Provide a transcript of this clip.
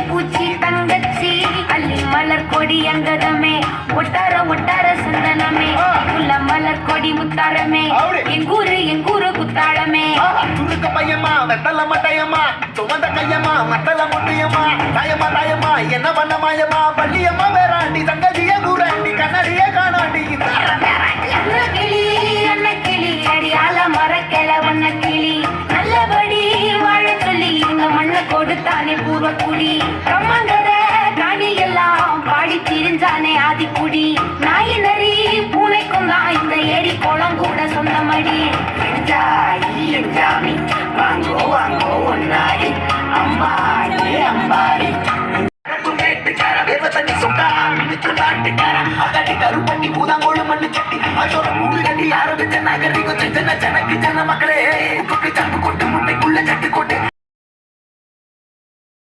பூச்சி தங்கச்சி அள்ளி மலர் கொடி அங்கதமே ஒட்டார ஒட்டார சந்தனமே உள்ள மலர் கொடி முத்தாரமே எங்கூரு குத்தாளமே துருக்க பையம்மா வெத்தல மட்டையம்மா சுமந்த கையம்மா மத்தல முட்டையம்மா தாயம்மா தாயம்மா என்ன பண்ண மாயம்மா பள்ளியம்மா வேறாண்டி தங்கதிய கூறாண்டி கண்ணடிய காணாண்டி கிளி அண்ண கிளி அடியால மரக்கிள வண்ண கிளி நல்லபடி வாழ சொல்லி இந்த மண்ணை கொடுத்தானே பூர்வக்குடி கம்மங்கத காணி எல்லாம் பாடி திரிஞ்சானே ஆதிக்குடி நாய் நரி பூனைக்கும் தான் இந்த ஏரி குளம் கூட சொந்தமடி ஜாமி வாங்கோ வாங்கோ ஒன்னாடி அம்பாடி அம்பாடி தண்ணி சொட்டா நாட்டுக்கார அதடி கருப்பட்டி பூதாங்கோடு மண்ணு சட்டி அதோட மூடு கட்டி ஆரம்பிச்ச நகரி கொஞ்சம் ஜன ஜனக்கு ஜன மக்களே